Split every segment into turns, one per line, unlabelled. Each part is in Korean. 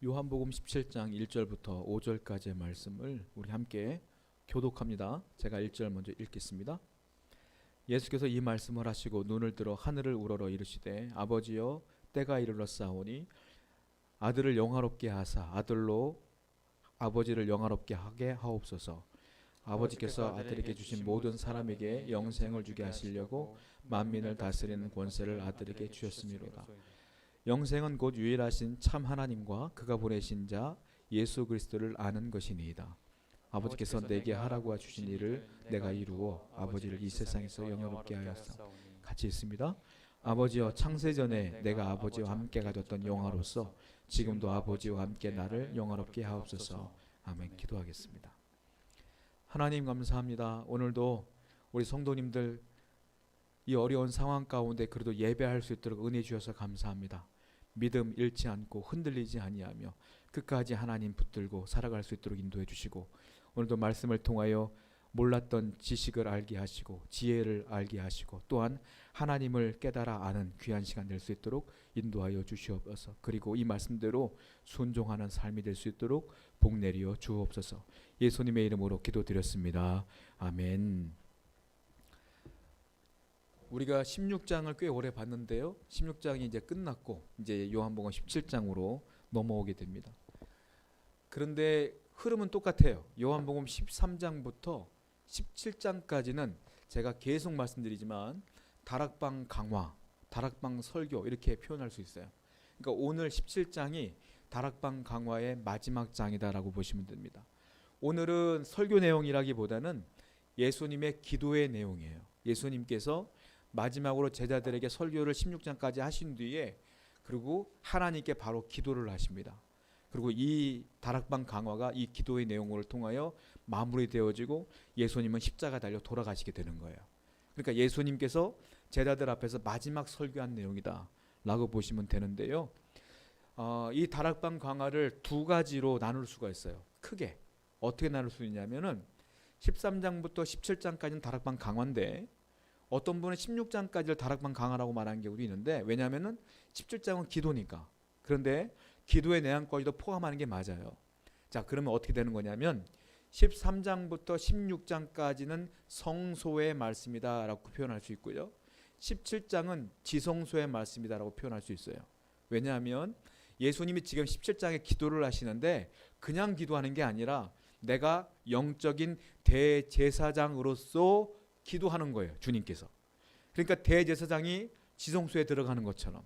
요한복음 17장 1절부터 5절까지의 말씀을 우리 함께 교독합니다. 제가 1절 먼저 읽겠습니다. 예수께서 이 말씀을 하시고 눈을 들어 하늘을 우러러 이르시되 아버지여 때가 이르렀사오니 아들을 영화롭게 하사 아들로 아버지를 영화롭게 하게 하옵소서. 아버지께서 아들에게 주신 모든 사람에게 영생을 주게 하시려고 만민을 다스리는 권세를 아들에게 주셨음이로다. 영생은 곧 유일하신 참 하나님과 그가 보내신 자 예수 그리스도를 아는 것이니이다. 아버지께서 내게 하라고 주신 일을 내가 이루어 아버지를 이 세상에서 영화롭게 하였사. 같이 있습니다. 아버지여 창세전에 내가 아버지와 함께 가졌던 영화로서 지금도 아버지와 함께 나를 영화롭게 하옵소서. 아멘. 기도하겠습니다. 하나님 감사합니다. 오늘도 우리 성도님들 이 어려운 상황 가운데 그래도 예배할 수 있도록 은혜 주셔서 감사합니다. 믿음 잃지 않고 흔들리지 아니하며 끝까지 하나님 붙들고 살아갈 수 있도록 인도해 주시고 오늘도 말씀을 통하여 몰랐던 지식을 알게 하시고 지혜를 알게 하시고 또한 하나님을 깨달아 아는 귀한 시간 될 수 있도록 인도하여 주시옵소서. 그리고 이 말씀대로 순종하는 삶이 될 수 있도록 복 내리어 주옵소서. 예수님의 이름으로 기도드렸습니다. 아멘. 우리가 16장을 꽤 오래 봤는데요. 16장이 이제 끝났고 이제 요한복음 17장으로 넘어오게 됩니다. 그런데 흐름은 똑같아요. 요한복음 13장부터 17장까지는 제가 계속 말씀드리지만 다락방 강화, 다락방 설교 이렇게 표현할 수 있어요. 그러니까 오늘 17장이 다락방 강화의 마지막 장이다라고 보시면 됩니다. 오늘은 설교 내용이라기보다는 예수님의 기도의 내용이에요. 예수님께서 마지막으로 제자들에게 설교를 16장까지 하신 뒤에 그리고 하나님께 바로 기도를 하십니다. 그리고 이 다락방 강화가 이 기도의 내용을 통하여 마무리되어지고 예수님은 십자가 달려 돌아가시게 되는 거예요. 그러니까 예수님께서 제자들 앞에서 마지막 설교한 내용이다 라고 보시면 되는데요. 이 다락방 강화를 두 가지로 나눌 수가 있어요. 크게 어떻게 나눌 수 있냐면은 13장부터 17장까지는 다락방 강화인데 어떤 분은 16장까지를 다락방 강화라고 말하는 경우도 있는데 왜냐하면 17장은 기도니까. 그런데 기도의 내용까지도 포함하는 게 맞아요. 자, 그러면 어떻게 되는 거냐면 13장부터 16장까지는 성소의 말씀이다 라고 표현할 수 있고요. 17장은 지성소의 말씀이다 라고 표현할 수 있어요. 왜냐하면 예수님이 지금 17장에 기도를 하시는데 그냥 기도하는 게 아니라 내가 영적인 대제사장으로서 기도하는 거예요. 주님께서. 그러니까 대제사장이 지성소에 들어가는 것처럼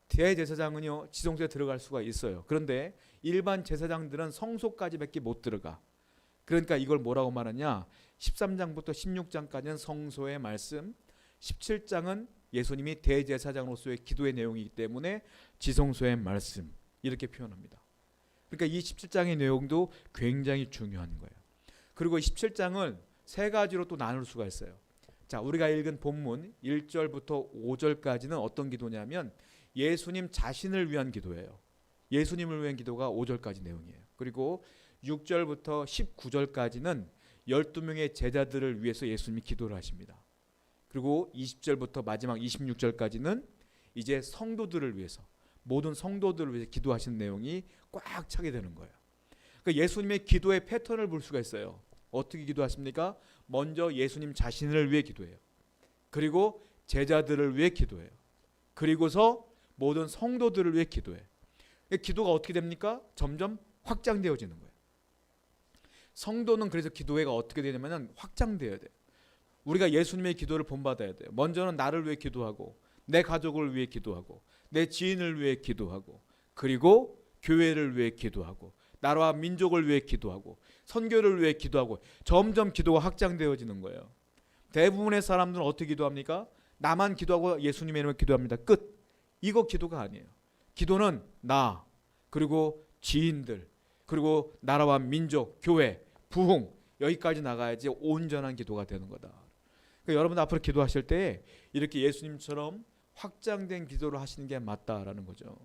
대제사장은요 지성소에 들어갈 수가 있어요. 그런데 일반 제사장들은 성소까지밖에 못 들어가. 그러니까 이걸 뭐라고 말하냐, 13장부터 16장까지는 성소의 말씀, 17장은 예수님이 대제사장으로서의 기도의 내용이기 때문에 지성소의 말씀 이렇게 표현합니다. 그러니까 이 17장의 내용도 굉장히 중요한 거예요. 그리고 17장을 세 가지로 또 나눌 수가 있어요. 자, 우리가 읽은 본문 1절부터 5절까지는 어떤 기도냐면 예수님 자신을 위한 기도예요. 예수님을 위한 기도가 5절까지 내용이에요. 그리고 6절부터 19절까지는 12명의 제자들을 위해서 예수님이 기도를 하십니다. 그리고 20절부터 마지막 26절까지는 이제 성도들을 위해서 모든 성도들을 위해서 기도하시는 내용이 꽉 차게 되는 거예요. 그러니까 예수님의 기도의 패턴을 볼 수가 있어요. 어떻게 기도하십니까? 먼저 예수님 자신을 위해 기도해요. 그리고 제자들을 위해 기도해요. 그리고서 모든 성도들을 위해 기도해요. 기도가 어떻게 됩니까? 점점 확장되어지는 거예요. 성도는 그래서 기도회가 어떻게 되냐면 확장되어야 돼요. 우리가 예수님의 기도를 본받아야 돼요. 먼저는 나를 위해 기도하고 내 가족을 위해 기도하고 내 지인을 위해 기도하고 그리고 교회를 위해 기도하고 나라와 민족을 위해 기도하고 선교를 위해 기도하고 점점 기도가 확장되어지는 거예요. 대부분의 사람들은 어떻게 기도합니까? 나만 기도하고 예수님의 이름으로 기도합니다. 끝. 이거 기도가 아니에요. 기도는 나 그리고 지인들 그리고 나라와 민족, 교회, 부흥 여기까지 나가야지 온전한 기도가 되는 거다. 그러니까 여러분 앞으로 기도하실 때 이렇게 예수님처럼 확장된 기도를 하시는 게 맞다라는 거죠.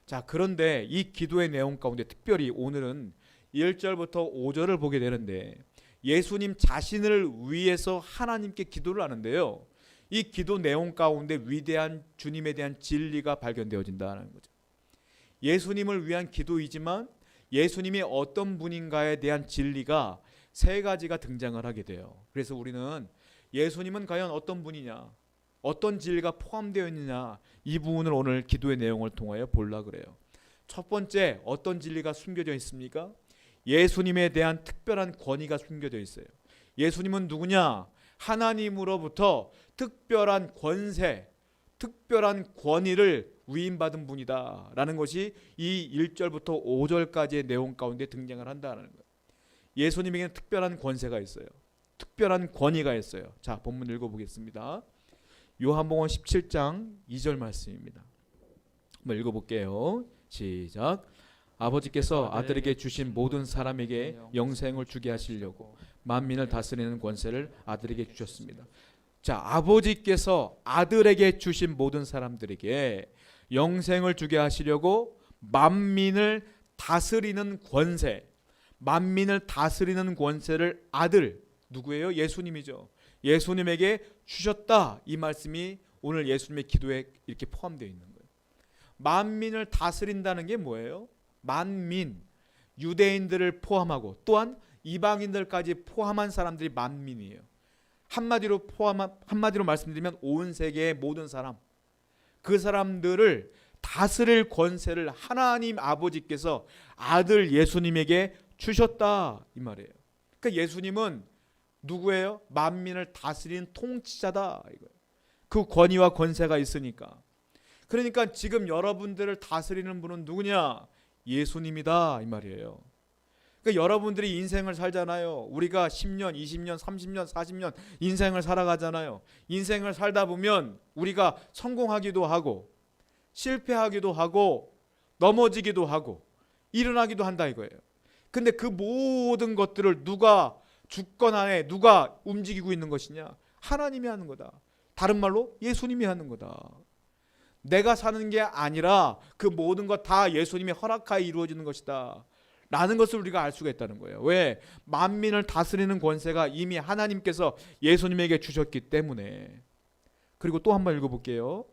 자, 그런데 이 기도의 내용 가운데 특별히 오늘은 1절부터 5절을 보게 되는데 예수님 자신을 위해서 하나님께 기도를 하는데요. 이 기도 내용 가운데 위대한 주님에 대한 진리가 발견되어진다는 거죠. 예수님을 위한 기도이지만 예수님이 어떤 분인가에 대한 진리가 세 가지가 등장을 하게 돼요. 그래서 우리는 예수님은 과연 어떤 분이냐, 어떤 진리가 포함되어 있느냐, 이 부분을 오늘 기도의 내용을 통하여 보려고 그래요. 첫 번째, 어떤 진리가 숨겨져 있습니까? 예수님에 대한 특별한 권위가 숨겨져 있어요. 예수님은 누구냐? 하나님으로부터 특별한 권세, 특별한 권위를 위임받은 분이다 라는 것이 이 1절부터 5절까지의 내용 가운데 등장을 한다는 거예요. 예수님에게는 특별한 권세가 있어요. 특별한 권위가 있어요. 자, 본문 읽어보겠습니다. 요한복음 17장 2절 말씀입니다. 한번 읽어볼게요. 시작. 아버지께서 아들에게 주신 모든 사람에게 영생을 주게 하시려고 만민을 다스리는 권세를 아들에게 주셨습니다. 자, 아버지께서 아들에게 주신 모든 사람들에게 영생을 주게 하시려고 만민을 다스리는 권세, 만민을 다스리는 권세를 아들, 누구예요? 예수님이죠. 예수님에게 주셨다. 이 말씀이 오늘 예수님의 기도에 이렇게 포함되어 있는 거예요. 만민을 다스린다는 게 뭐예요? 만민, 유대인들을 포함하고 또한 이방인들까지 포함한 사람들이 만민이에요. 한마디로 말씀드리면 온 세계의 모든 사람, 그 사람들을 다스릴 권세를 하나님 아버지께서 아들 예수님에게 주셨다 이 말이에요. 그러니까 예수님은 누구예요? 만민을 다스리는 통치자다 이거예요. 그 권위와 권세가 있으니까. 그러니까 지금 여러분들을 다스리는 분은 누구냐? 예수님이다 이 말이에요. 그러니까 여러분들이 인생을 살잖아요. 우리가 10년, 20년, 30년, 40년 인생을 살아가잖아요. 인생을 살다 보면 우리가 성공하기도 하고 실패하기도 하고 넘어지기도 하고 일어나기도 한다 이거예요. 근데 그 모든 것들을 누가 주권 안에 누가 움직이고 있는 것이냐? 하나님이 하는 거다. 다른 말로 예수님이 하는 거다. 내가 사는 게 아니라 그 모든 것 다 예수님이 허락하에 이루어지는 것이다 라는 것을 우리가 알 수가 있다는 거예요. 왜? 만민을 다스리는 권세가 이미 하나님께서 예수님에게 주셨기 때문에. 그리고 또 한번 읽어볼게요.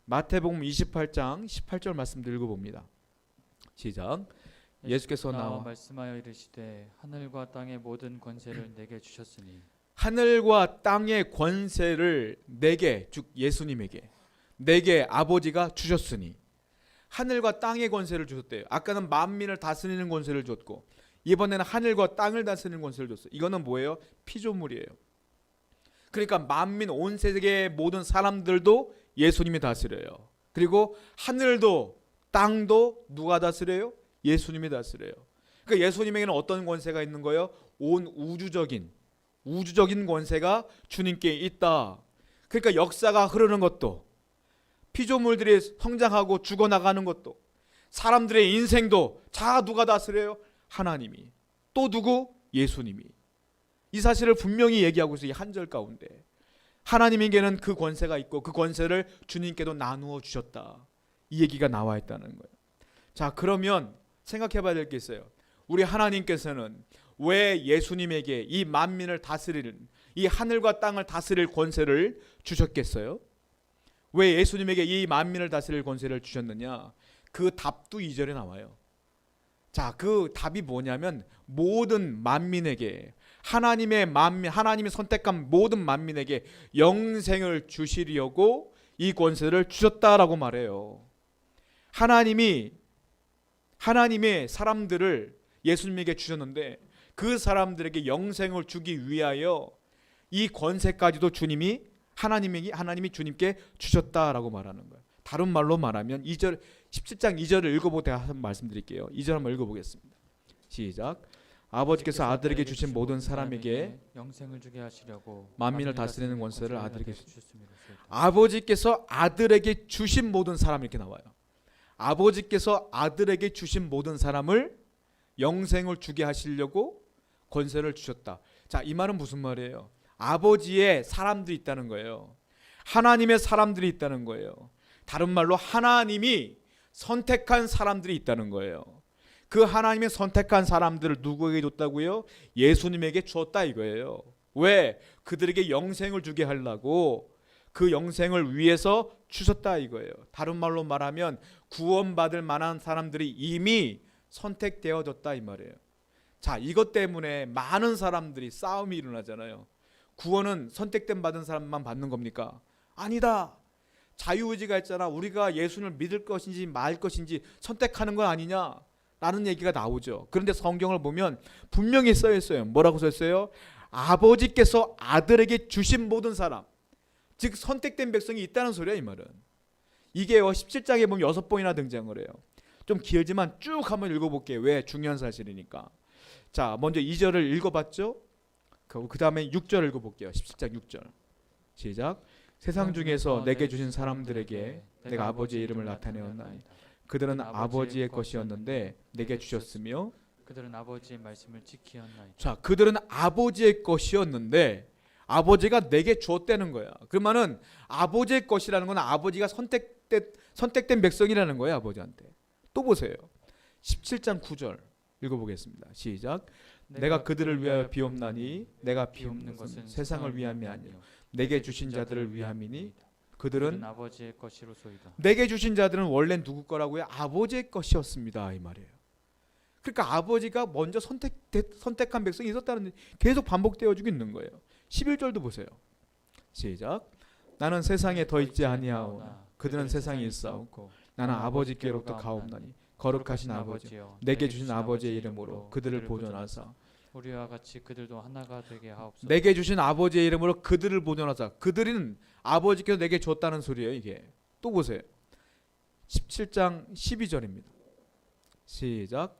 마태복음 28장 18절 말씀도 읽어봅니다. 시작. 예수께서 나와
말씀하여 이르시되 하늘과 땅의 모든 권세를 내게 주셨으니
하늘과 땅의 권세를 내게, 즉 예수님에게, 내게 아버지가 주셨으니. 하늘과 땅의 권세를 주셨대요. 아까는 만민을 다스리는 권세를 줬고 이번에는 하늘과 땅을 다스리는 권세를 줬어요. 이거는 뭐예요? 피조물이에요. 그러니까 만민 온 세계의 모든 사람들도 예수님이 다스려요. 그리고 하늘도 땅도 누가 다스려요? 예수님이 다스려요. 그러니까 예수님에게는 어떤 권세가 있는 거예요? 온 우주적인 권세가 주님께 있다. 그러니까 역사가 흐르는 것도, 피조물들이 성장하고 죽어나가는 것도, 사람들의 인생도 다 누가 다스려요? 하나님이. 또 누구? 예수님이. 이 사실을 분명히 얘기하고 있어요. 이 한 절 가운데 하나님에게는 그 권세가 있고 그 권세를 주님께도 나누어 주셨다. 이 얘기가 나와 있다는 거예요. 자, 그러면 생각해 봐야 될 게 있어요. 우리 하나님께서는 왜 예수님에게 이 만민을 다스리는, 이 하늘과 땅을 다스릴 권세를 주셨겠어요? 왜 예수님에게 이 만민을 다스릴 권세를 주셨느냐? 그 답도 2절에 나와요. 자, 그 답이 뭐냐면 모든 만민에게, 하나님이 선택한 모든 만민에게 영생을 주시려고 이 권세를 주셨다라고 말해요. 하나님의 사람들을 예수님에게 주셨는데 그 사람들에게 영생을 주기 위하여 이 권세까지도 하나님이 주님께 주셨다라고 말하는 거예요. 다른 말로 말하면 17장 2절을 읽어보고 한번 말씀드릴게요. 2절 한번 읽어보겠습니다. 시작. 아버지께서 아들에게 주신 모든 사람에게
영생을 주게 하시려고
만민을 다스리는 권세를 아들에게
주셨습니다.
아버지께서 아들에게 주신 모든 사람, 이렇게 나와요. 아버지께서 아들에게 주신 모든 사람을 영생을 주게 하시려고 권세를 주셨다. 자, 이 말은 무슨 말이에요? 아버지의 사람들이 있다는 거예요. 하나님의 사람들이 있다는 거예요. 다른 말로 하나님이 선택한 사람들이 있다는 거예요. 그 하나님의 선택한 사람들을 누구에게 줬다고요? 예수님에게 줬다 이거예요. 왜? 그들에게 영생을 주게 하려고, 그 영생을 위해서 주셨다 이거예요. 다른 말로 말하면 구원받을 만한 사람들이 이미 선택되어졌다 이 말이에요. 자, 이것 때문에 많은 사람들이 싸움이 일어나잖아요. 구원은 선택된 받은 사람만 받는 겁니까? 아니다. 자유의지가 있잖아. 우리가 예수를 믿을 것인지 말 것인지 선택하는 건 아니냐 라는 얘기가 나오죠. 그런데 성경을 보면 분명히 써 있어요. 뭐라고 써 있어요? 아버지께서 아들에게 주신 모든 사람, 즉 선택된 백성이 있다는 소리야 이 말은. 이게 17장에 보면 6번이나 등장을 해요. 좀 길지만 쭉 한번 읽어볼게요. 왜? 중요한 사실이니까. 자, 먼저 2절을 읽어봤죠? 그 다음에 6절 읽어볼게요. 17장 6절 시작. 세상 중에서 내게 주신 사람들에게 내가 아버지의 이름을 나타내었나니 그들은 아버지의 것이었는데 내게 주셨으며
그들은 아버지의 말씀을 지키었나이다.
자, 그들은 아버지의 것이었는데 아버지가 내게 주었다는 거야. 그러면은 아버지의 것이라는 건 아버지가 선택된 백성이라는 거예요. 아버지한테. 또 보세요. 17장 9절 읽어보겠습니다. 시작. 내가 그들을 위하여 비옵나니 내가 비옵는 것은 세상을 위함이 아니요 내게 주신 자들을 위함이니 그들은
아버지의 것이로소이다.
내게 주신 자들은 원래 누구 거라고요? 아버지의 것이었습니다 이 말이에요. 그러니까 아버지가 먼저 선택한 백성이 있었다는 계속 반복되어지고 있는 거예요. 11절도 보세요. 시작. 나는 세상에 더 있지 아니하오나 그들은 세상에 있사오고 나는 아버지께로부터 가옵나니 거룩하신 아버지여 내게 주신 아버지의 이름으로 그들을 보존하사
우리와 같이 그들도 하나가 되게 하옵소서.
내게 주신 아버지의 이름으로 그들을 보존하사. 그들은 아버지께서 내게 줬다는 소리예요 이게. 또 보세요. 17장 12절입니다. 시작.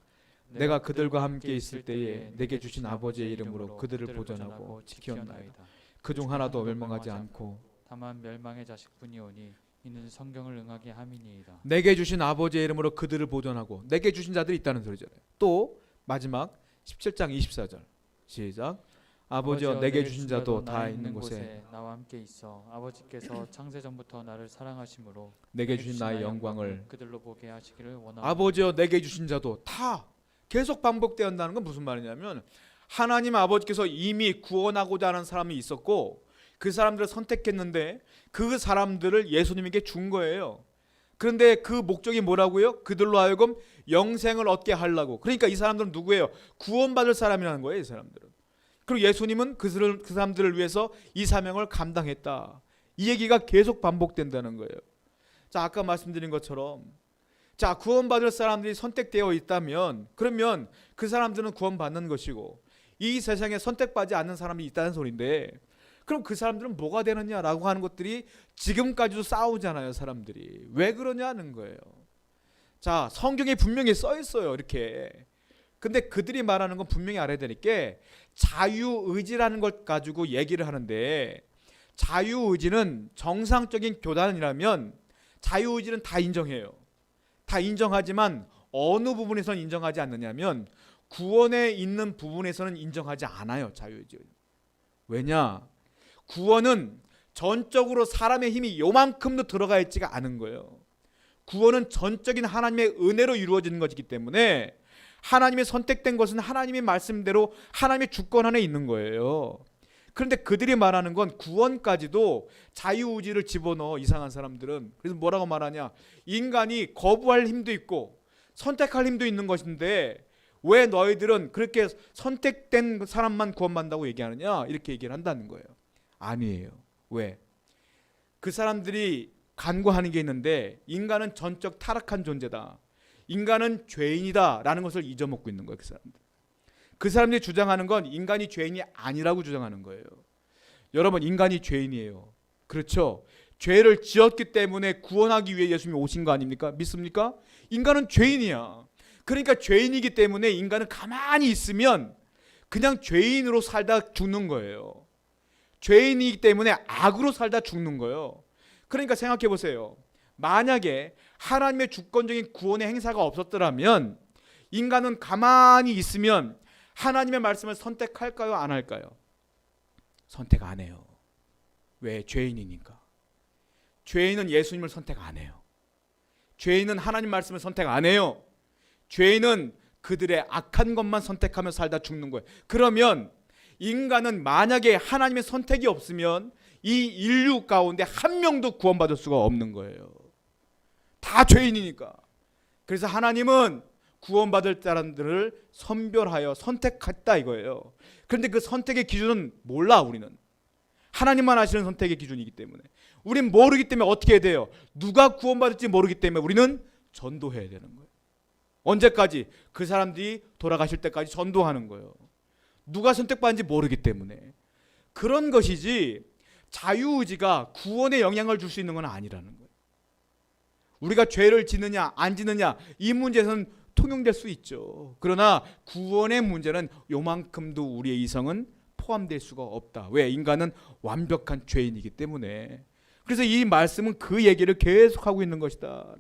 내가 그들과 함께 있을 때에 내게 주신 아버지의 이름으로 그들을 보존하고 지켰나이다. 그중 하나도 멸망하지 않고
다만 멸망의 자식뿐이오니 이는 성경을 응하게 함이니이다.
내게 주신 아버지의 이름으로 그들을 보존하고 내게 주신 자들이 있다는 소리잖아요. 또 마지막 17장 24절 시작. 아버지여 내게 주신 자도 다 있는 곳에
나와 함께 있어 아버지께서 창세 전부터 나를 사랑하심으로
내게 주신 나의 영광을
그들로 보게 하시기를 원하옵니다.
아버지여 내게 주신 자도 다 계속 반복되었다는 건 무슨 말이냐면 하나님 아버지께서 이미 구원하고자 하는 사람이 있었고 그 사람들을 선택했는데 그 사람들을 예수님에게 준 거예요. 그런데 그 목적이 뭐라고요? 그들로 하여금 영생을 얻게 하려고. 그러니까 이 사람들은 누구예요? 구원받을 사람이라는 거예요 이 사람들은. 그리고 예수님은 그 사람들을 위해서 이 사명을 감당했다. 이 얘기가 계속 반복된다는 거예요. 자, 아까 말씀드린 것처럼 자, 구원받을 사람들이 선택되어 있다면 그러면 그 사람들은 구원받는 것이고 이 세상에 선택받지 않는 사람이 있다는 소리인데 그럼 그 사람들은 뭐가 되느냐라고 하는 것들이 지금까지도 싸우잖아요 사람들이. 왜 그러냐는 거예요. 자, 성경에 분명히 써 있어요 이렇게. 근데 그들이 말하는 건 분명히 알아야 되니까 자유의지라는 것 가지고 얘기를 하는데 자유의지는 정상적인 교단이라면 자유의지는 다 인정해요. 다 인정하지만 어느 부분에서는 인정하지 않느냐면 구원에 있는 부분에서는 인정하지 않아요 자유의지. 왜냐? 구원은 전적으로 사람의 힘이 요만큼도 들어가 있지가 않은 거예요. 구원은 전적인 하나님의 은혜로 이루어지는 것이기 때문에 하나님의 선택된 것은 하나님의 말씀대로 하나님의 주권 안에 있는 거예요. 그런데 그들이 말하는 건 구원까지도 자유의지를 집어넣어 이상한 사람들은. 그래서 뭐라고 말하냐? 인간이 거부할 힘도 있고 선택할 힘도 있는 것인데 왜 너희들은 그렇게 선택된 사람만 구원받는다고 얘기하느냐? 이렇게 얘기를 한다는 거예요. 아니에요. 왜? 그 사람들이 간과하는 게 있는데 인간은 전적 타락한 존재다. 인간은 죄인이다 라는 것을 잊어먹고 있는 거예요. 그 사람들이 주장하는 건 인간이 죄인이 아니라고 주장하는 거예요. 여러분 인간이 죄인이에요. 그렇죠? 죄를 지었기 때문에 구원하기 위해 예수님이 오신 거 아닙니까? 믿습니까? 인간은 죄인이야. 그러니까 죄인이기 때문에 인간은 가만히 있으면 그냥 죄인으로 살다 죽는 거예요. 죄인이기 때문에 악으로 살다 죽는 거예요. 그러니까 생각해 보세요. 만약에 하나님의 주권적인 구원의 행사가 없었더라면 인간은 가만히 있으면 하나님의 말씀을 선택할까요? 안 할까요? 선택 안 해요. 왜? 죄인이니까. 죄인은 예수님을 선택 안 해요. 죄인은 하나님 말씀을 선택 안 해요. 죄인은 그들의 악한 것만 선택하며 살다 죽는 거예요. 그러면 인간은 만약에 하나님의 선택이 없으면 이 인류 가운데 한 명도 구원받을 수가 없는 거예요. 다 죄인이니까. 그래서 하나님은 구원받을 사람들을 선별하여 선택했다 이거예요. 그런데 그 선택의 기준은 몰라. 우리는 하나님만 아시는 선택의 기준이기 때문에 우린 모르기 때문에 어떻게 해야 돼요? 누가 구원받을지 모르기 때문에 우리는 전도해야 되는 거예요. 언제까지? 그 사람들이 돌아가실 때까지 전도하는 거예요. 누가 선택받는지 모르기 때문에. 그런 것이지 자유의지가 구원에 영향을 줄 수 있는 건 아니라는 거예요. 우리가 죄를 짓느냐 안 짓느냐 이 문제에서는 통용될 수 있죠. 그러나 구원의 문제는 요만큼도 우리의 이성은 포함될 수가 없다. 왜? 인간은 완벽한 죄인이기 때문에. 그래서 이 말씀은 그 얘기를 계속하고 있는 것이다.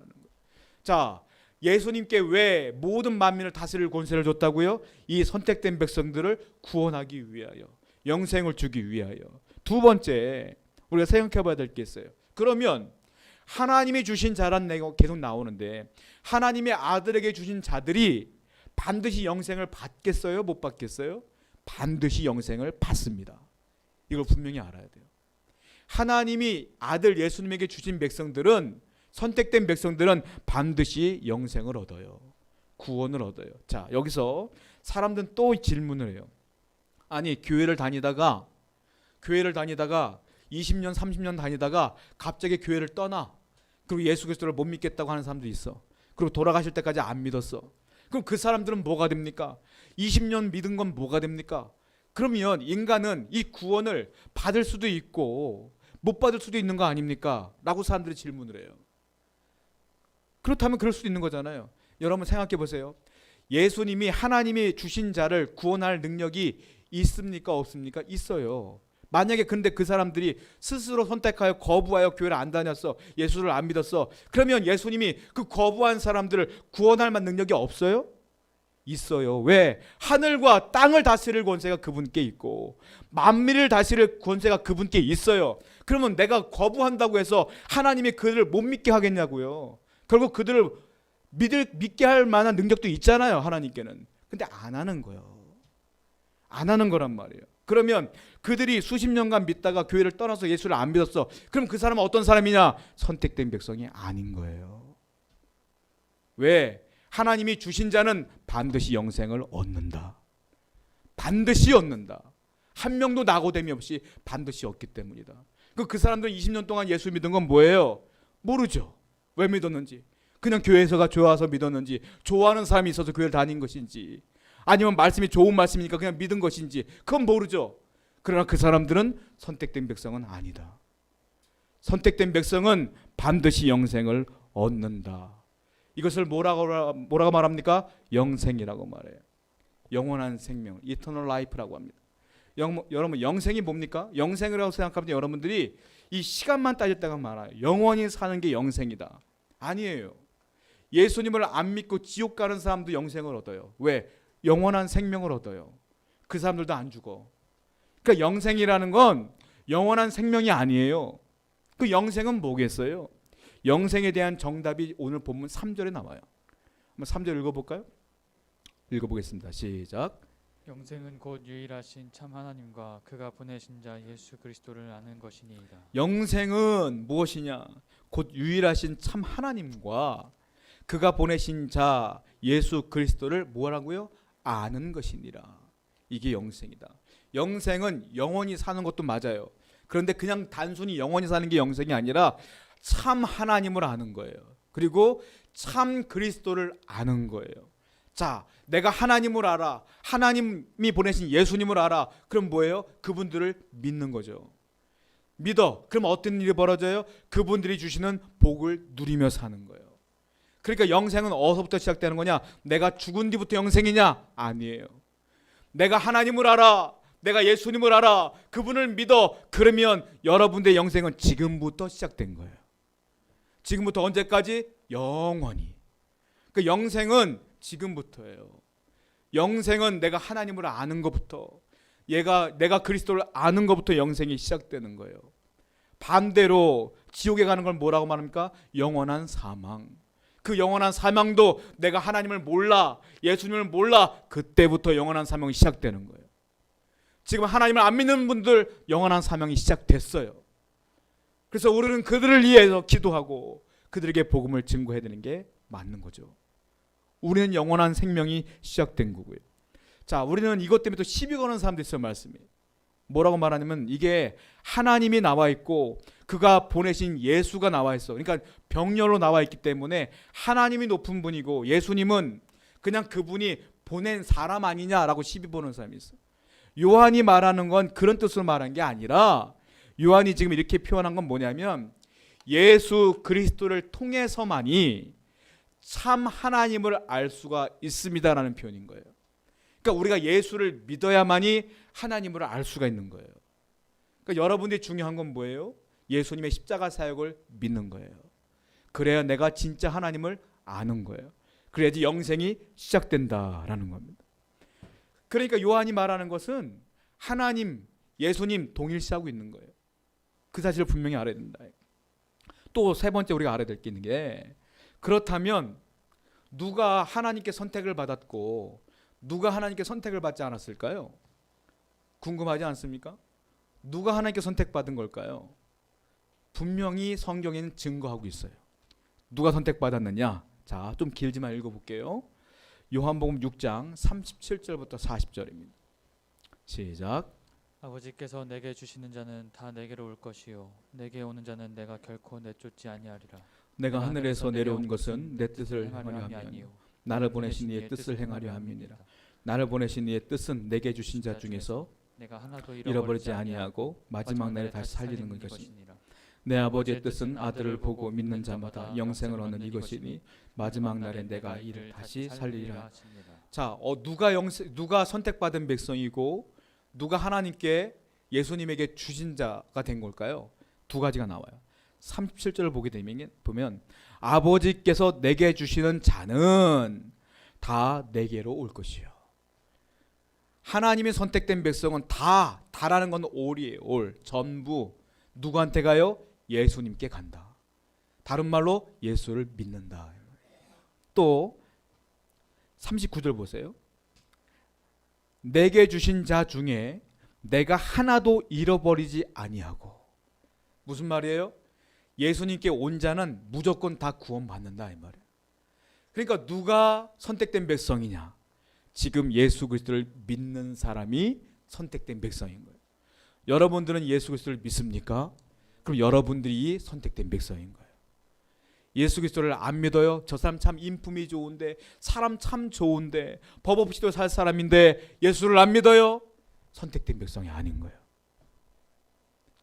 자, 예수님께 왜 모든 만민을 다스릴 권세를 줬다고요? 이 선택된 백성들을 구원하기 위하여, 영생을 주기 위하여. 두 번째, 우리가 생각해 봐야 될 게 있어요. 그러면 하나님이 주신 자란 내가 계속 나오는데 하나님의 아들에게 주신 자들이 반드시 영생을 받겠어요? 못 받겠어요? 반드시 영생을 받습니다. 이걸 분명히 알아야 돼요. 하나님이 아들 예수님에게 주신 백성들은, 선택된 백성들은 반드시 영생을 얻어요. 구원을 얻어요. 자, 여기서 사람들은 또 질문을 해요. 아니, 교회를 다니다가 20년 30년 다니다가 갑자기 교회를 떠나. 그리고 예수 그리스도를 못 믿겠다고 하는 사람도 있어. 그리고 돌아가실 때까지 안 믿었어. 그럼 그 사람들은 뭐가 됩니까? 20년 믿은 건 뭐가 됩니까? 그러면 인간은 이 구원을 받을 수도 있고 못 받을 수도 있는 거 아닙니까? 라고 사람들이 질문을 해요. 그렇다면 그럴 수도 있는 거잖아요. 여러분 생각해 보세요. 예수님이 하나님이 주신 자를 구원할 능력이 있습니까? 없습니까? 있어요. 만약에 근데 그 사람들이 스스로 선택하여 거부하여 교회를 안 다녔어. 예수를 안 믿었어. 그러면 예수님이 그 거부한 사람들을 구원할 만한 능력이 없어요? 있어요. 왜? 하늘과 땅을 다스릴 권세가 그분께 있고 만민을 다스릴 권세가 그분께 있어요. 그러면 내가 거부한다고 해서 하나님이 그들을 못 믿게 하겠냐고요. 결국 그들을 믿게 할 만한 능력도 있잖아요. 하나님께는. 근데 안 하는 거예요. 안 하는 거란 말이에요. 그러면 그들이 수십 년간 믿다가 교회를 떠나서 예수를 안 믿었어. 그럼 그 사람은 어떤 사람이냐? 선택된 백성이 아닌 거예요. 왜? 하나님이 주신 자는 반드시 영생을 얻는다. 반드시 얻는다. 한 명도 낙오됨이 없이 반드시 얻기 때문이다. 그 사람들 20년 동안 예수 믿은 건 뭐예요? 모르죠. 왜 믿었는지. 그냥 교회에서가 좋아서 믿었는지, 좋아하는 사람이 있어서 교회를 다닌 것인지, 아니면 말씀이 좋은 말씀이니까 그냥 믿은 것인지 그건 모르죠. 그러나 그 사람들은 선택된 백성은 아니다. 선택된 백성은 반드시 영생을 얻는다. 이것을 뭐라고 말합니까? 영생이라고 말해요. 영원한 생명, eternal life라고 합니다. 여러분 영생이 뭡니까? 영생이라고 생각하면 여러분들이 이 시간만 따질 때가 많아요. 영원히 사는 게 영생이다. 아니에요. 예수님을 안 믿고 지옥 가는 사람도 영생을 얻어요. 왜? 영원한 생명을 얻어요. 그 사람들도 안 죽어. 그러니까 영생이라는 건 영원한 생명이 아니에요. 그 영생은 뭐겠어요? 영생에 대한 정답이 오늘 본문 3절에 나와요. 한번 3절 읽어볼까요? 읽어보겠습니다. 시작.
영생은 곧 유일하신 참 하나님과 그가 보내신 자 예수 그리스도를 아는 것이니이다.
영생은 무엇이냐? 곧 유일하신 참 하나님과 그가 보내신 자 예수 그리스도를 뭐라고요? 아는 것이니라. 이게 영생이다. 영생은 영원히 사는 것도 맞아요. 그런데 그냥 단순히 영원히 사는 게 영생이 아니라 참 하나님을 아는 거예요. 그리고 참 그리스도를 아는 거예요. 자, 내가 하나님을 알아. 하나님이 보내신 예수님을 알아. 그럼 뭐예요? 그분들을 믿는 거죠. 믿어. 그럼 어떤 일이 벌어져요? 그분들이 주시는 복을 누리며 사는 거예요. 그러니까 영생은 어디서부터 시작되는 거냐? 내가 죽은 뒤부터 영생이냐? 아니에요. 내가 하나님을 알아. 내가 예수님을 알아. 그분을 믿어. 그러면 여러분들의 영생은 지금부터 시작된 거예요. 지금부터 언제까지? 영원히. 그 영생은 지금부터예요. 영생은 내가 하나님을 아는 것부터, 내가 그리스도를 아는 것부터 영생이 시작되는 거예요. 반대로 지옥에 가는 걸 뭐라고 말합니까? 영원한 사망. 그 영원한 사망도 내가 하나님을 몰라, 예수님을 몰라, 그때부터 영원한 사망이 시작되는 거예요. 지금 하나님을 안 믿는 분들 영원한 사망이 시작됐어요. 그래서 우리는 그들을 위해서 기도하고 그들에게 복음을 증거해야 되는 게 맞는 거죠. 우리는 영원한 생명이 시작된 거고요. 자, 우리는 이것 때문에 또 시비 거는 사람도 있어요. 말씀이 뭐라고 말하냐면 이게 하나님이 나와 있고 그가 보내신 예수가 나와 있어. 그러니까 병렬로 나와 있기 때문에 하나님이 높은 분이고 예수님은 그냥 그분이 보낸 사람 아니냐라고 시비 보는 사람이 있어. 요한이 말하는 건 그런 뜻으로 말한 게 아니라 요한이 지금 이렇게 표현한 건 뭐냐면 예수 그리스도를 통해서만이 참 하나님을 알 수가 있습니다라는 표현인 거예요. 그러니까 우리가 예수를 믿어야만이 하나님을 알 수가 있는 거예요. 그러니까 여러분들이 중요한 건 뭐예요? 예수님의 십자가 사역을 믿는 거예요. 그래야 내가 진짜 하나님을 아는 거예요. 그래야지 영생이 시작된다라는 겁니다. 그러니까 요한이 말하는 것은 하나님, 예수님 동일시하고 있는 거예요. 그 사실을 분명히 알아야 된다. 또 세 번째 우리가 알아야 될 게 있는 게 그렇다면 누가 하나님께 선택을 받았고 누가 하나님께 선택을 받지 않았을까요? 궁금하지 않습니까? 누가 하나님께 선택받은 걸까요? 분명히 성경에는 증거하고 있어요. 누가 선택받았느냐? 자, 좀 길지만 읽어볼게요. 요한복음 6장 37절부터 40절입니다. 시작.
아버지께서 내게 주시는 자는 다 내게로 올 것이요 내게 오는 자는 내가 결코 내쫓지 아니하리라.
내가 하늘에서 내려온 것은 내 뜻을 행하려 함이 아니요
아니요
나를 보내신 이의 뜻을 행하려 함이니라. 나를 보내신 이의 뜻은 내게 주신 자 중에서
내가 하나도
잃어버리지 아니하고 마지막 날에 다시 살리는 것이니라. 내 아버지의 뜻은 아들을 보고 믿는 자마다 영생을 얻는 이것이니 마지막 날에 내가 이를 다시 살리리라. 자, 누가 선택받은 백성이고 누가 하나님께 예수님에게 주신 자가 된 걸까요? 두 가지가 나와요. 37절을 보게 되면 보면 아버지께서 내게 주시는 자는 다 내게로 올 것이요. 하나님이 선택된 백성은 다라는 건 올이에요. 올 전부 누구한테 가요? 예수님께 간다. 다른 말로 예수를 믿는다. 또 39절 보세요. 내게 주신 자 중에 내가 하나도 잃어버리지 아니하고. 무슨 말이에요? 예수님께 온 자는 무조건 다 구원받는다 이 말이에요. 그러니까 누가 선택된 백성이냐? 지금 예수 그리스도를 믿는 사람이 선택된 백성인 거예요. 여러분들은 예수 그리스도를 믿습니까? 그럼 여러분들이 선택된 백성인 거예요. 예수 그리스도를 안 믿어요? 저 사람 참 인품이 좋은데, 사람 참 좋은데, 법 없이도 살 사람인데 예수를 안 믿어요? 선택된 백성이 아닌 거예요.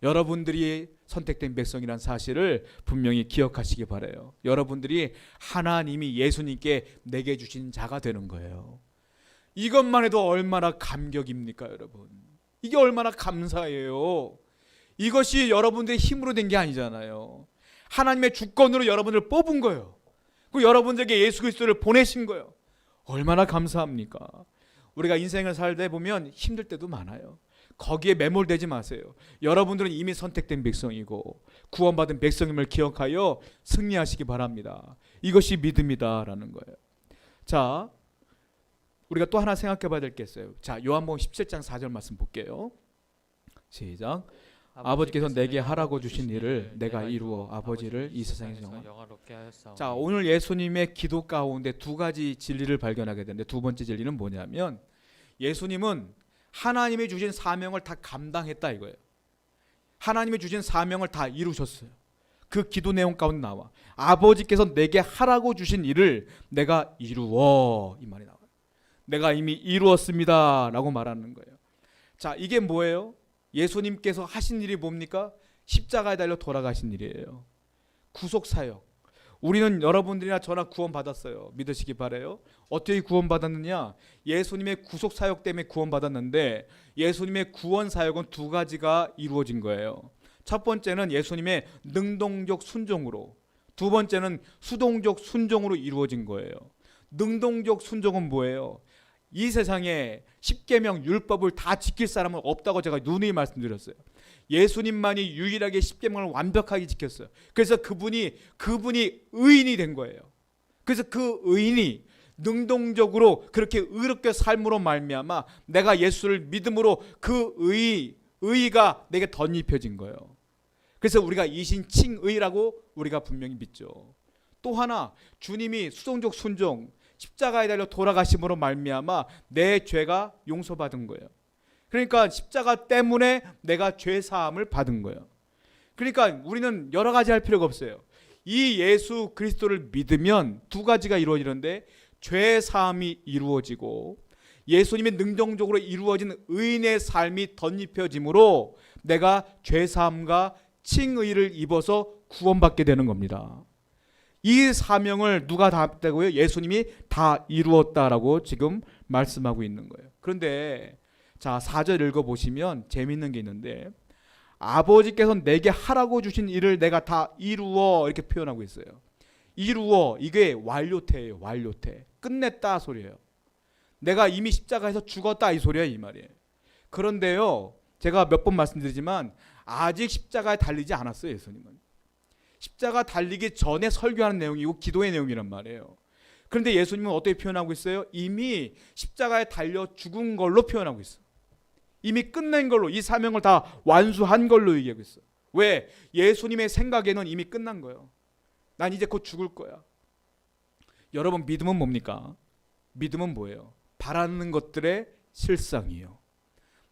여러분들이 선택된 백성이라는 사실을 분명히 기억하시기 바라요. 여러분들이 하나님이 예수님께 내게 주신 자가 되는 거예요. 이것만 해도 얼마나 감격입니까, 여러분? 이게 얼마나 감사해요. 이것이 여러분들의 힘으로 된 게 아니잖아요. 하나님의 주권으로 여러분을 뽑은 거예요. 그 여러분들에게 예수 그리스도를 보내신 거예요. 얼마나 감사합니까? 우리가 인생을 살다 보면 힘들 때도 많아요. 거기에 매몰되지 마세요. 여러분들은 이미 선택된 백성이고 구원받은 백성임을 기억하여 승리하시기 바랍니다. 이것이 믿음이다라는 거예요. 자, 우리가 또 하나 생각해 봐야 될 게 있어요. 자, 요한복음 17장 4절 말씀 볼게요. 시작. 아버지께서 내게 하라고 주신 일을 내가 이루어 아버지를 이 세상에서
영화롭게 하였사오니.
자, 오늘 예수님의 기도 가운데 두 가지 진리를 발견하게 되는데, 두 번째 진리는 뭐냐면 예수님은 하나님이 주신 사명을 다 감당했다 이거예요. 하나님이 주신 사명을 다 이루셨어요. 그 기도 내용 가운데 나와 아버지께서 내게 하라고 주신 일을 내가 이루어, 이 말이 나와요. 내가 이미 이루었습니다 라고 말하는 거예요. 자, 이게 뭐예요? 예수님께서 하신 일이 뭡니까? 십자가에 달려 돌아가신 일이에요. 구속사역. 우리는 여러분들이나 저나 구원받았어요. 믿으시기 바라요. 어떻게 구원받았느냐? 예수님의 구속사역 때문에 구원받았는데, 예수님의 구원사역은 두 가지가 이루어진 거예요. 첫 번째는 예수님의 능동적 순종으로, 두 번째는 수동적 순종으로 이루어진 거예요. 능동적 순종은 뭐예요? 이 세상에 십계명 율법을 다 지킬 사람은 없다고 제가 누누이 말씀드렸어요. 예수님만이 유일하게 십계명을 완벽하게 지켰어요. 그래서 그분이 의인이 된 거예요. 그래서 그 의인이 능동적으로 그렇게 의롭게 삶으로 말미암아 내가 예수를 믿음으로 그 의의가 내게 덧입혀진 거예요. 그래서 우리가 이신칭의라고 우리가 분명히 믿죠. 또 하나, 주님이 수동적 순종, 십자가에 달려 돌아가심으로 말미암아 내 죄가 용서받은 거예요. 그러니까 십자가 때문에 내가 죄 사함을 받은 거예요. 그러니까 우리는 여러 가지 할 필요가 없어요. 이 예수 그리스도를 믿으면 두 가지가 이루어지는데, 죄 사함이 이루어지고 예수님의 능동적으로 이루어진 의인의 삶이 덧입혀짐으로 내가 죄 사함과 칭의를 입어서 구원받게 되는 겁니다. 이 사명을 누가 다 했다고요? 예수님이 다 이루었다라고 지금 말씀하고 있는 거예요. 그런데 자, 4절 읽어보시면 재미있는 게 있는데, 아버지께서 내게 하라고 주신 일을 내가 다 이루어, 이렇게 표현하고 있어요. 이루어, 이게 완료태예요. 완료태. 끝냈다 소리예요. 내가 이미 십자가에서 죽었다 이 소리예요, 이 말이에요. 그런데요, 제가 몇 번 말씀드리지만 아직 십자가에 달리지 않았어요, 예수님은. 십자가 달리기 전에 설교하는 내용이고 기도의 내용이란 말이에요. 그런데 예수님은 어떻게 표현하고 있어요? 이미 십자가에 달려 죽은 걸로 표현하고 있어요. 이미 끝낸 걸로, 이 사명을 다 완수한 걸로 얘기하고 있어요. 왜? 예수님의 생각에는 이미 끝난 거예요. 난 이제 곧 죽을 거야. 여러분, 믿음은 뭡니까? 믿음은 뭐예요? 바라는 것들의 실상이에요.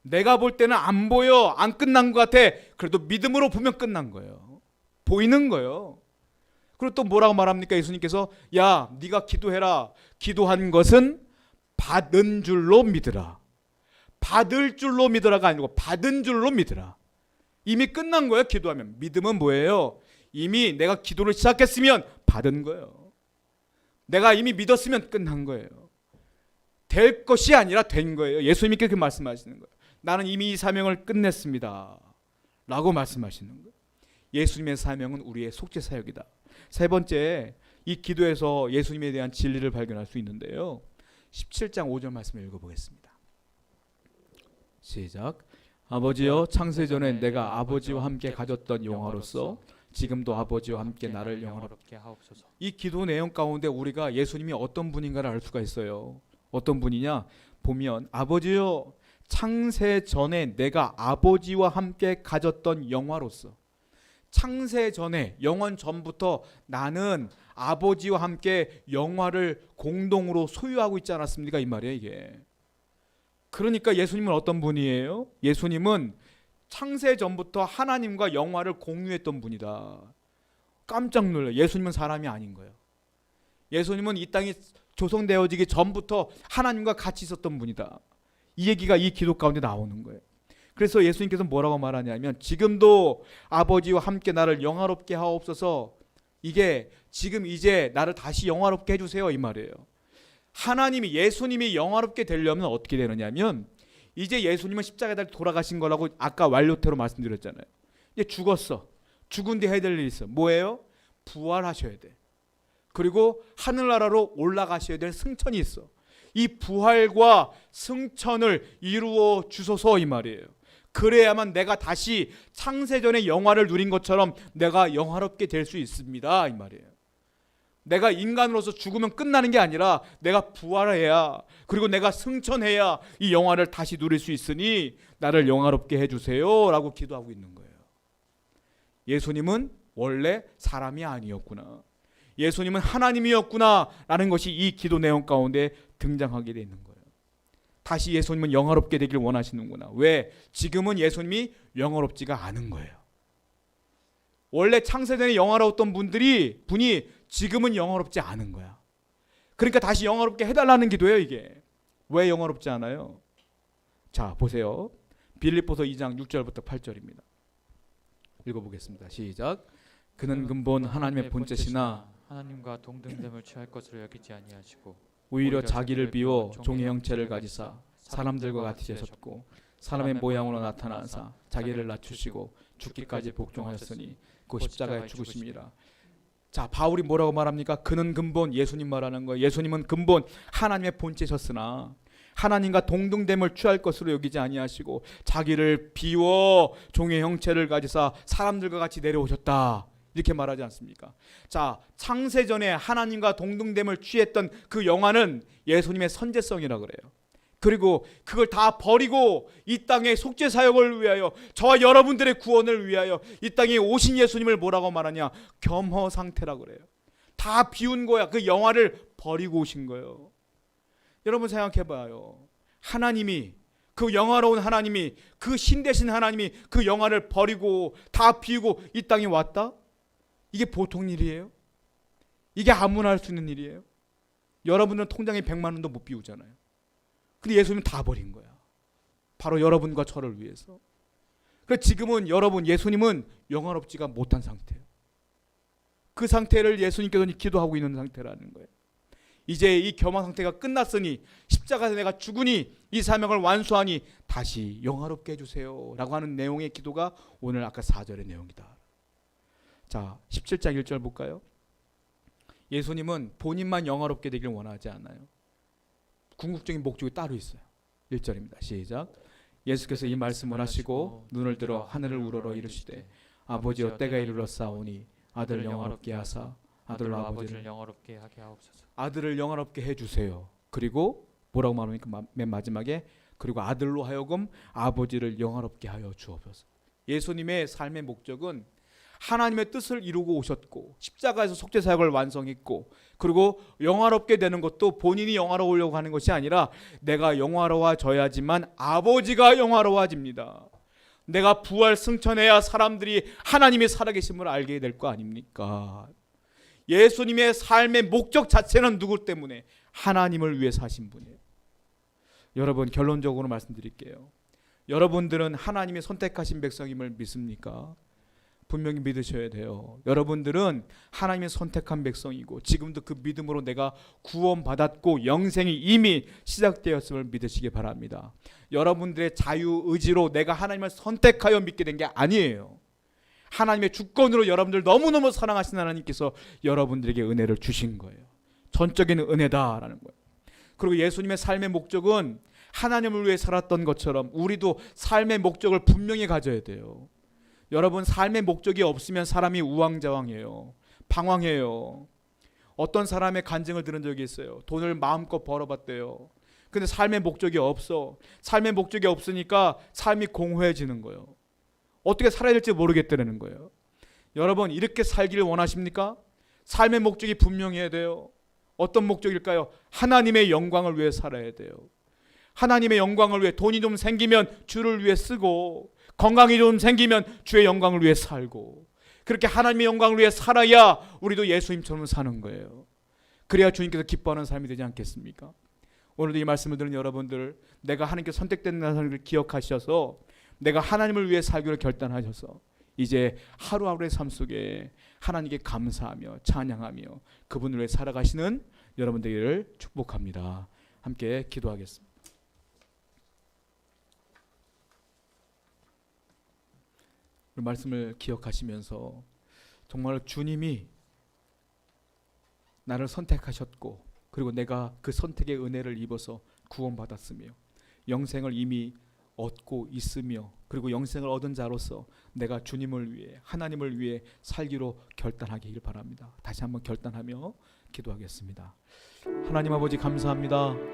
내가 볼 때는 안 보여, 안 끝난 것 같아. 그래도 믿음으로 보면 끝난 거예요. 보이는 거예요. 그리고 또 뭐라고 말합니까? 예수님께서 야, 네가 기도해라. 기도한 것은 받은 줄로 믿으라. 받을 줄로 믿으라가 아니고 받은 줄로 믿으라. 이미 끝난 거예요. 기도하면. 믿음은 뭐예요? 이미 내가 기도를 시작했으면 받은 거예요. 내가 이미 믿었으면 끝난 거예요. 될 것이 아니라 된 거예요. 예수님이 그렇게 말씀하시는 거예요. 나는 이미 이 사명을 끝냈습니다 라고 말씀하시는 거예요. 예수님의 사명은 우리의 속죄 사역이다. 세 번째, 이 기도에서 예수님에 대한 진리를 발견할 수 있는데요, 17장 5절 말씀을 읽어보겠습니다. 시작. 아버지여, 창세전에 내가 아버지와 함께 가졌던 영화로서 지금도 아버지와 함께 나를 영화롭게 하옵소서. 이 기도 내용 가운데 우리가 예수님이 어떤 분인가를 알 수가 있어요. 어떤 분이냐 보면, 아버지여, 창세전에 내가 아버지와 함께 가졌던 영화로서. 창세전에, 영원 전부터 나는 아버지와 함께 영화를 공동으로 소유하고 있지 않았습니까? 이 말이에요, 이게. 그러니까 예수님은 어떤 분이에요? 예수님은 창세전부터 하나님과 영화를 공유했던 분이다. 깜짝 놀라요. 예수님은 사람이 아닌 거예요. 예수님은 이 땅이 조성되어지기 전부터 하나님과 같이 있었던 분이다. 이 얘기가 이 기도 가운데 나오는 거예요. 그래서 예수님께서 뭐라고 말하냐면, 지금도 아버지와 함께 나를 영화롭게 하옵소서. 이게 지금 이제 나를 다시 영화롭게 해주세요, 이 말이에요. 하나님이, 예수님이 영화롭게 되려면 어떻게 되느냐면, 이제 예수님은 십자가에 달려 돌아가신 거라고 아까 완료태로 말씀드렸잖아요. 이제 죽었어. 죽은 뒤에 해야 될 일이 있어. 뭐예요? 부활하셔야 돼. 그리고 하늘나라로 올라가셔야 될 승천이 있어. 이 부활과 승천을 이루어 주소서, 이 말이에요. 그래야만 내가 다시 창세전의 영화를 누린 것처럼 내가 영화롭게 될 수 있습니다, 이 말이에요. 내가 인간으로서 죽으면 끝나는 게 아니라 내가 부활해야, 그리고 내가 승천해야 이 영화를 다시 누릴 수 있으니 나를 영화롭게 해주세요 라고 기도하고 있는 거예요. 예수님은 원래 사람이 아니었구나, 예수님은 하나님이었구나 라는 것이 이 기도 내용 가운데 등장하게 되어 있는 거예요. 다시 예수님은 영화롭게 되길 원하시는구나. 왜? 지금은 예수님이 영화롭지가 않은 거예요. 원래 창세전에 영화로웠던 분이 지금은 영화롭지 않은 거야. 그러니까 다시 영화롭게 해달라는 기도예요, 이게. 왜 영화롭지 않아요? 자, 보세요. 빌립보서 2장 6절부터 8절입니다. 읽어보겠습니다. 시작. 그는 근본 하나님의 본체시나
하나님과 동등됨을 취할 것으로 여기지 아니하시고
오히려 자기를 비워 종의 형체를 가지사 사람들과 같이 되셨고 사람의 모양으로 나타나사 자기를 낮추시고 죽기까지 복종하셨으니 그 십자가에 죽으심이라. 자, 바울이 뭐라고 말합니까? 그는 근본, 예수님 말하는 거예요. 예수님은 근본 하나님의 본체셨으나 하나님과 동등됨을 취할 것으로 여기지 아니하시고 자기를 비워 종의 형체를 가지사 사람들과 같이 내려오셨다, 이렇게 말하지 않습니까? 자, 창세전에 하나님과 동등됨을 취했던 그 영화는 예수님의 선제성이라 그래요. 그리고 그걸 다 버리고 이 땅의 속죄 사역을 위하여, 저와 여러분들의 구원을 위하여 이 땅에 오신 예수님을 뭐라고 말하냐? 겸허 상태라고 그래요. 다 비운 거야. 그 영화를 버리고 오신 거예요. 여러분 생각해 봐요. 하나님이, 그 영화로운 하나님이, 그 신되신 하나님이 그 영화를 버리고 다 비우고 이 땅에 왔다? 이게 보통 일이에요? 이게 아무나 할 수 있는 일이에요? 여러분은 통장에 100만 원도 못 비우잖아요. 근데 예수님은 다 버린 거야. 바로 여러분과 저를 위해서. 그래서 지금은 여러분, 예수님은 영화롭지가 못한 상태예요. 그 상태를 예수님께서 기도하고 있는 상태라는 거예요. 이제 이 겸허 상태가 끝났으니, 십자가에서 내가 죽으니 이 사명을 완수하니 다시 영화롭게 해주세요 라고 하는 내용의 기도가 오늘 아까 4절의 내용이다. 자, 17장 1절 볼까요? 예수님은 본인만 영화롭게 되길 원하지 않아요. 궁극적인 목적이 따로 있어요. 1절입니다. 시작. 예수께서 이 말씀을 하시고 눈을 들어 하늘을 우러러 이르시되 아버지여 때가 이르렀사오니 아들 영화롭게 하사 아들로 아버지를
영화롭게 하게 하옵소서.
아들을 영화롭게 해주세요. 그리고 뭐라고 말합니까? 맨 마지막에 그리고 아들로 하여금 아버지를 영화롭게 하여 주옵소서. 예수님의 삶의 목적은 하나님의 뜻을 이루고 오셨고 십자가에서 속죄 사역을 완성했고, 그리고 영화롭게 되는 것도 본인이 영화로우려고 하는 것이 아니라 내가 영화로워져야지만 아버지가 영화로워집니다. 내가 부활 승천해야 사람들이 하나님이 살아계심을 알게 될 거 아닙니까? 예수님의 삶의 목적 자체는 누구 때문에? 하나님을 위해 사신 분이에요. 여러분, 결론적으로 말씀드릴게요. 여러분들은 하나님의 선택하신 백성임을 믿습니까? 분명히 믿으셔야 돼요. 여러분들은 하나님의 선택한 백성이고 지금도 그 믿음으로 내가 구원받았고 영생이 이미 시작되었음을 믿으시기 바랍니다. 여러분들의 자유의지로 내가 하나님을 선택하여 믿게 된 게 아니에요. 하나님의 주권으로 여러분들 너무너무 사랑하신 하나님께서 여러분들에게 은혜를 주신 거예요. 전적인 은혜다라는 거예요. 그리고 예수님의 삶의 목적은 하나님을 위해 살았던 것처럼 우리도 삶의 목적을 분명히 가져야 돼요. 여러분, 삶의 목적이 없으면 사람이 우왕좌왕해요. 방황해요. 어떤 사람의 간증을 들은 적이 있어요. 돈을 마음껏 벌어봤대요. 근데 삶의 목적이 없어. 삶의 목적이 없으니까 삶이 공허해지는 거예요. 어떻게 살아야 될지 모르겠다는 거예요. 여러분, 이렇게 살기를 원하십니까? 삶의 목적이 분명해야 돼요. 어떤 목적일까요? 하나님의 영광을 위해 살아야 돼요. 하나님의 영광을 위해 돈이 좀 생기면 주를 위해 쓰고, 건강이 좀 생기면 주의 영광을 위해 살고, 그렇게 하나님의 영광을 위해 살아야 우리도 예수님처럼 사는 거예요. 그래야 주님께서 기뻐하는 삶이 되지 않겠습니까? 오늘도 이 말씀을 듣는 여러분들, 내가 하나님께 선택된 사람을 기억하셔서 내가 하나님을 위해 살기로 결단하셔서 이제 하루하루의 삶 속에 하나님께 감사하며 찬양하며 그분을 위해 살아가시는 여러분들을 축복합니다. 함께 기도하겠습니다. 말씀을 기억하시면서 정말 주님이 나를 선택하셨고, 그리고 내가 그 선택의 은혜를 입어서 구원받았으며 영생을 이미 얻고 있으며, 그리고 영생을 얻은 자로서 내가 주님을 위해, 하나님을 위해 살기로 결단하기를 바랍니다. 다시 한번 결단하며 기도하겠습니다. 하나님 아버지, 감사합니다.